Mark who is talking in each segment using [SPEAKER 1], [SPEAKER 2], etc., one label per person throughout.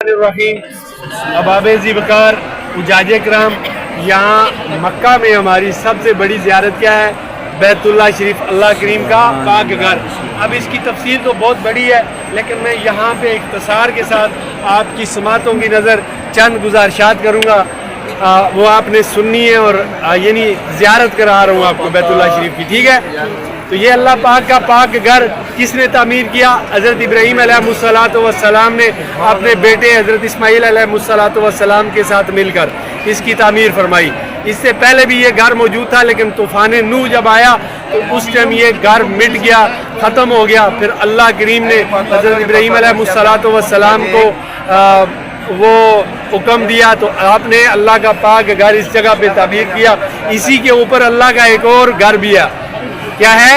[SPEAKER 1] الرحیم احباب ذیبکار حجاج کرام، یہاں مکہ میں ہماری سب سے بڑی زیارت کیا ہے؟ بیت اللہ شریف، اللہ کریم کا پاک گھر۔ اب اس کی تفصیل تو بہت بڑی ہے، لیکن میں یہاں پہ اختصار کے ساتھ آپ کی سماعتوں کی نظر چند گزارشات کروں گا، وہ آپ نے سننی ہے، اور یعنی زیارت کرا رہا ہوں آپ کو بیت اللہ شریف کی، ٹھیک ہے؟ تو یہ اللہ پاک کا پاک گھر کس نے تعمیر کیا؟ حضرت ابراہیم علیہ السلام نے اپنے بیٹے حضرت اسماعیل علیہ السلام کے ساتھ مل کر اس کی تعمیر فرمائی۔ اس سے پہلے بھی یہ گھر موجود تھا، لیکن طوفان نوح جب آیا تو اس ٹائم یہ گھر مٹ گیا، ختم ہو گیا۔ پھر اللہ کریم نے حضرت ابراہیم علیہ السلام کو وہ حکم دیا، تو آپ نے اللہ کا پاک گھر اس جگہ پہ تعمیر کیا۔ اسی کے اوپر اللہ کا ایک اور گھر بھی ہے، کیا ہے؟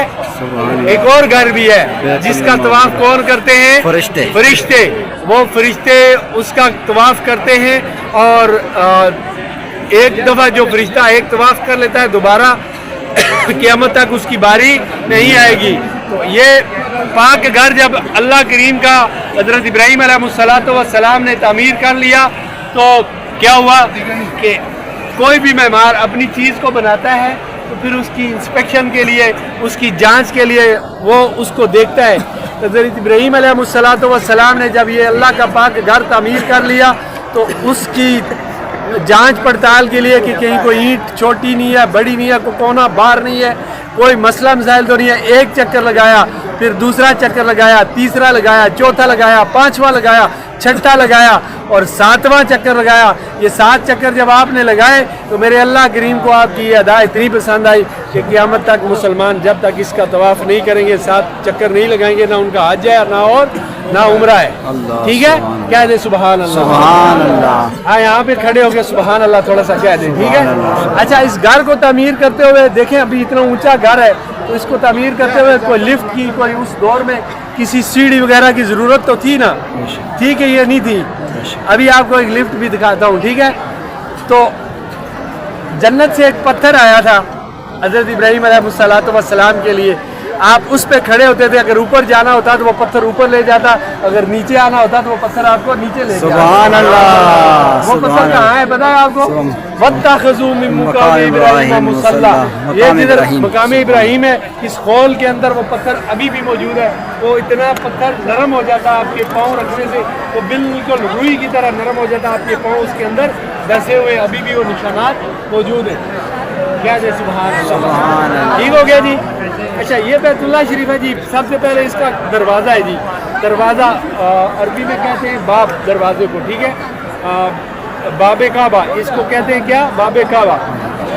[SPEAKER 1] ایک اور گھر بھی ہے جس کا طواف کون کرتے ہیں؟ فرشتے۔ وہ فرشتے اس کا طواف کرتے ہیں، اور ایک دفعہ جو فرشتہ ایک طواف کر لیتا ہے دوبارہ قیامت تک اس کی باری نہیں آئے گی۔ تو یہ پاک گھر جب اللہ کریم کا حضرت ابراہیم علیہ السلام نے تعمیر کر لیا تو کیا ہوا کہ کوئی بھی معمار اپنی چیز کو بناتا ہے تو پھر اس کی انسپیکشن کے لیے، اس کی جانچ کے لیے وہ اس کو دیکھتا ہے۔ حضرت ابراہیم علیہ السلام نے جب یہ اللہ کا پاک گھر تعمیر کر لیا تو اس کی جانچ پڑتال کے لیے کہ کہیں کوئی اینٹ چھوٹی نہیں ہے، بڑی نہیں ہے، کوئی کونا باہر نہیں ہے، کوئی مسئلہ مسائل تو نہیں ہے، ایک چکر لگایا، پھر دوسرا چکر لگایا، تیسرا لگایا، چوتھا لگایا، پانچواں لگایا، چھٹا لگایا اور ساتواں چکر لگایا۔ یہ 7 چکر جب آپ نے لگائے تو میرے اللہ کریم کو آپ کی یہ ادا اتنی پسند آئی کہ قیامت تک مسلمان جب تک اس کا طواف نہیں کریں گے، 7 چکر نہیں لگائیں گے، نہ ان کا حج ہے نہ عمرہ ہے، ٹھیک ہے؟ کہہ دیں سبحان اللہ، سبحان اللہ۔ ہاں یہاں پہ کھڑے ہو کے سبحان اللہ تھوڑا سا کہہ دیں، ٹھیک ہے؟ اچھا، اس گھر کو تعمیر کرتے ہوئے دیکھیں، ابھی اتنا اونچا گھر ہے تو اس کو تعمیر کرتے ہوئے کوئی لفٹ کی، کوئی اس دور میں کسی سیڑھی وغیرہ کی ضرورت تو تھی نا، ٹھیک ہے؟ یہ نہیں تھی۔ ابھی آپ کو ایک لفٹ بھی دکھاتا ہوں، ٹھیک ہے؟ تو جنت سے ایک پتھر آیا تھا حضرت ابراہیم علیہ السلام کے لیے، آپ اس پہ کھڑے ہوتے تھے، اگر اوپر جانا ہوتا تو وہ پتھر اوپر لے جاتا، اگر نیچے آنا ہوتا تو وہ پتھر آپ کو نیچے لے جاتا۔ سبحان اللہ۔ وہ پتھر کہاں ہے پتہ ہے آپ کو؟ وَاتَّخَذُوا مِن مُّقَامِ إِبْرَاهِيمَ مُصَلًّى، یہ جدھر مقام ابراہیم ہے اس خول کے اندر وہ پتھر ابھی بھی موجود ہے۔ وہ اتنا پتھر نرم ہو جاتا آپ کے پاؤں رکھنے سے، وہ بالکل روئی کی طرح نرم ہو جاتا آپ کے پاؤں اس کے اندر دسے ہوئے، ابھی بھی وہ نشانات موجود ہیں۔ کیا جائے سبحان اللہ، ٹھیک ہو گیا جی؟ اچھا، یہ بیت اللہ شریف ہے جی، سب سے پہلے اس کا دروازہ ہے جی، دروازہ عربی میں کہتے ہیں باب، دروازے کو، ٹھیک ہے؟ باب کعبہ اس کو کہتے ہیں، کیا؟ باب کعبہ۔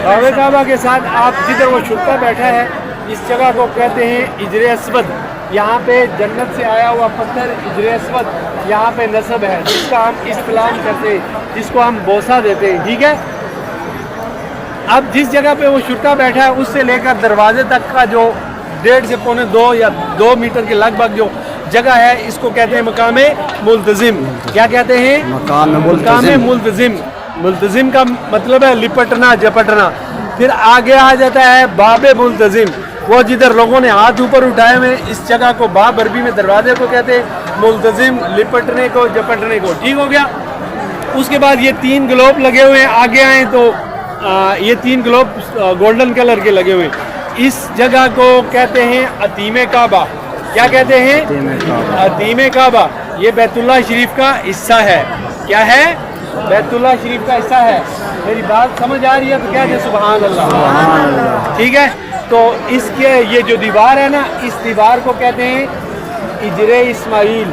[SPEAKER 1] باب کعبہ کے ساتھ آپ جدھر وہ شرطہ بیٹھا ہے اس جگہ کو کہتے ہیں حجر اسود۔ یہاں پہ جنت سے آیا ہوا پتھر حجر اسود یہاں پہ نصب ہے، جس کا ہم استلام کرتے ہیں، جس کو ہم بوسہ دیتے ہیں، ٹھیک ہے؟ اب جس جگہ پہ وہ شرطہ بیٹھا ہے اس سے لے کر دروازے تک کا جو 1.5 سے پونے 2 یا 2 میٹر کے لگ بھگ جو جگہ ہے اس کو کہتے ہیں مقام ملتزم۔ کیا کہتے ہیں؟ مقام ملتزم۔ ملتزم کا مطلب ہے لپٹنا جپٹنا۔ پھر آگے آ جاتا ہے باب ملتزم، وہ جدھر لوگوں نے ہاتھ اوپر اٹھائے ہوئے، اس جگہ کو باب عربی میں دروازے کو کہتے ہیں، ملتزم لپٹنے کو جپٹنے کو، ٹھیک ہو گیا؟ اس کے بعد یہ 3 گلوب لگے ہوئے ہیں، آگے آئیں تو یہ 3 گلوب گولڈن کلر کے لگے ہوئے، اس جگہ کو کہتے ہیں عتیم کعبہ۔ کیا کہتے ہیں؟ عتیم کعبہ۔ یہ بیت اللہ شریف کا حصہ ہے۔ کیا ہے؟ بیت اللہ شریف کا حصہ ہے۔ میری بات سمجھ آ رہی ہے تو کیا ہے سبحان اللہ، ٹھیک ہے؟ تو اس کے یہ جو دیوار ہے نا، اس دیوار کو کہتے ہیں حجر اسماعیل۔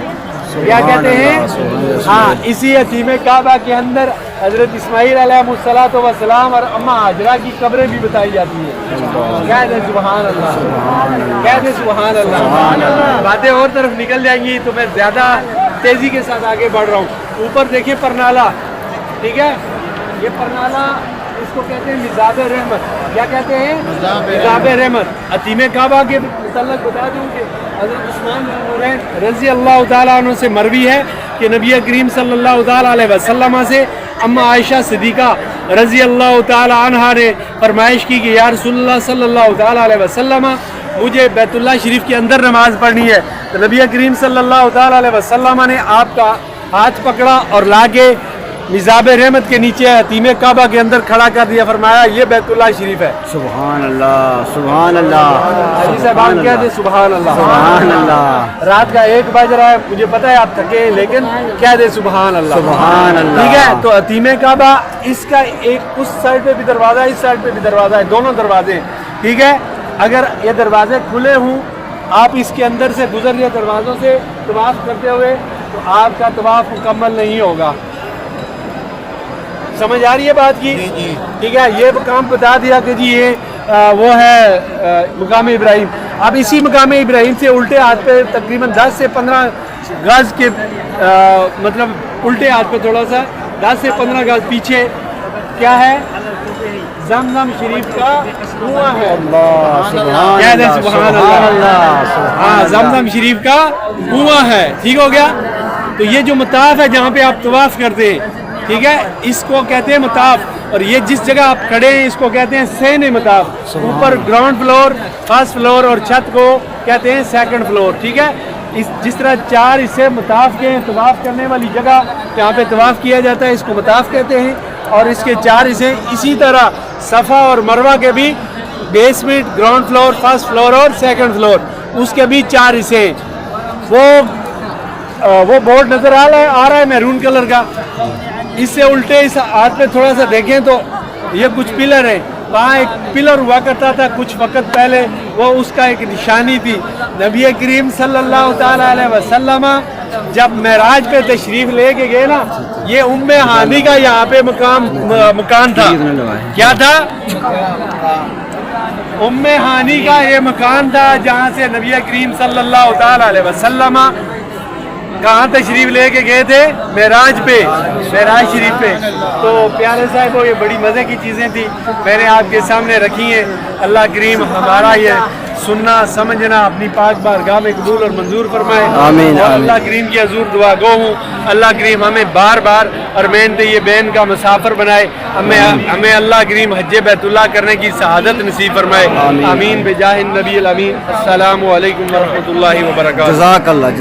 [SPEAKER 1] کیا کہتے ہیں؟ ہاں، اسی عتیم کعبہ کے اندر حضرت اسماعیل علیہ السلام اور اماں ہاجرہ کی قبریں بھی بتائی جاتی ہیں۔ کہہ دیں سبحان اللہ، کہہ دیں سبحان اللہ۔ باتیں اور طرف نکل جائیں گی تو میں زیادہ تیزی کے ساتھ آگے بڑھ رہا ہوں۔ اوپر دیکھیں پرنالہ، ٹھیک ہے؟ یہ پرنالہ اس کو کہتے ہیں مزاب رحمت۔ کیا کہتے ہیں؟ مزاب رحمت۔ عتیم کعبہ کے متعلق بتا دوں کہ حضرت عثمان بن نورین رضی اللہ تعالیٰ عنہ سے مروی ہے کہ نبی کریم صلی اللہ تعالیٰ علیہ وسلم سے اما عائشہ صدیقہ رضی اللہ تعالیٰ عنہ نے فرمائش کی کہ یا رسول اللہ صلی اللہ تعالیٰ علیہ وسلم، مجھے بیت اللہ شریف کے اندر نماز پڑھنی ہے۔ تو نبی کریم صلی اللہ تعالیٰ علیہ وسلم نے آپ کا ہاتھ پکڑا اور لا کے مزاب رحمت کے نیچے حتیم کعبہ کے اندر کھڑا کر دیا, فرمایا یہ بیت اللہ شریف ہے.
[SPEAKER 2] سبحان اللہ سبحان اللہ
[SPEAKER 1] حاجی صاحبان کہہ دے سبحان اللہ.
[SPEAKER 2] سبحان اللہ.
[SPEAKER 1] رات کا 1 بج رہا ہے, مجھے پتا ہے آپ تھکے ہیں, لیکن کہہ دے سبحان اللہ.
[SPEAKER 2] سبحان اللہ.
[SPEAKER 1] ٹھیک ہے, تو حتیم کعبہ اس کا ایک اس سائڈ پہ بھی دروازہ ہے, اس سائڈ پہ بھی دروازہ ہے, دونوں دروازے ہیں. ٹھیک ہے, اگر یہ دروازے کھلے ہوں, آپ اس کے اندر سے گزر لیا دروازوں سے طواف کرتے ہوئے, تو آپ کا طواف مکمل نہیں ہوگا. سمجھ آ رہی ہے بات کی؟ ٹھیک ہے, یہ مقام بتا دیا کہ جی یہ وہ ہے مقام ابراہیم. اب اسی مقام ابراہیم سے الٹے ہاتھ پہ تقریباً 10 سے 15 گز کے مطلب الٹے ہاتھ پہ تھوڑا سا 10 سے 15 گز پیچھے کیا ہے؟ زمزم شریف کا کنواں ہے. کہہ دیں سبحان اللہ. ہاں, زمزم شریف کا کنواں ہے. ٹھیک ہو گیا. تو یہ جو مطاف ہے جہاں پہ آپ طواف کرتے ہیں, ٹھیک ہے, اس کو کہتے ہیں مطاف. اور یہ جس جگہ آپ کھڑے ہیں اس کو کہتے ہیں سین مطاف. اوپر گراؤنڈ فلور, فرسٹ فلور اور چھت کو کہتے ہیں سیکنڈ فلور. ٹھیک ہے, جس طرح 4 حصے مطاف کے ہیں, طواف کرنے والی جگہ جہاں پہ طواف کیا جاتا ہے اس کو مطاف کہتے ہیں, اور اس کے 4 حصے. اسی طرح صفا اور مروہ کے بھی basement, ground floor, first floor اور سیکنڈ فلور, اس کے بھی 4 حصے ہیں. وہ بورڈ نظر آ رہا ہے میرون کلر کا, اس سے الٹے اس ہاتھ پہ تھوڑا سا دیکھیں تو یہ کچھ پلر ہیں. وہاں ایک پلر ہوا کرتا تھا کچھ وقت پہلے, وہ اس کا ایک نشانی تھی. نبی کریم صلی اللہ تعالیٰ علیہ وسلم جب معراج پہ تشریف لے کے گئے نا, یہ ام ہانی کا یہاں پہ مکان تھا. کیا تھا؟ ام ہانی کا یہ مکان تھا جہاں سے نبی کریم صلی اللہ تعالیٰ علیہ وسلم کہاں تشریف لے کے گئے تھے؟ معراج پہ, معراج شریف پہ. تو پیارے صاحب یہ بڑی مزے کی چیزیں تھیں, میں نے آپ کے سامنے رکھی ہیں. اللہ کریم ہمارا یہ سننا سمجھنا اپنی پاک بارگاہ میں قبول اور منظور فرمائے.
[SPEAKER 2] آمین.
[SPEAKER 1] اور اللہ کریم کی حضور دعا گو ہوں, اللہ کریم ہمیں بار بار ارمین یہ بین کا مسافر بنائے. ہمیں اللہ کریم حج بیت اللہ کرنے کی سعادت نصیب فرمائے. آمین بجاہ النبی الامین. السلام علیکم ورحمۃ اللہ وبرکاتہ.
[SPEAKER 2] جزاک اللہ.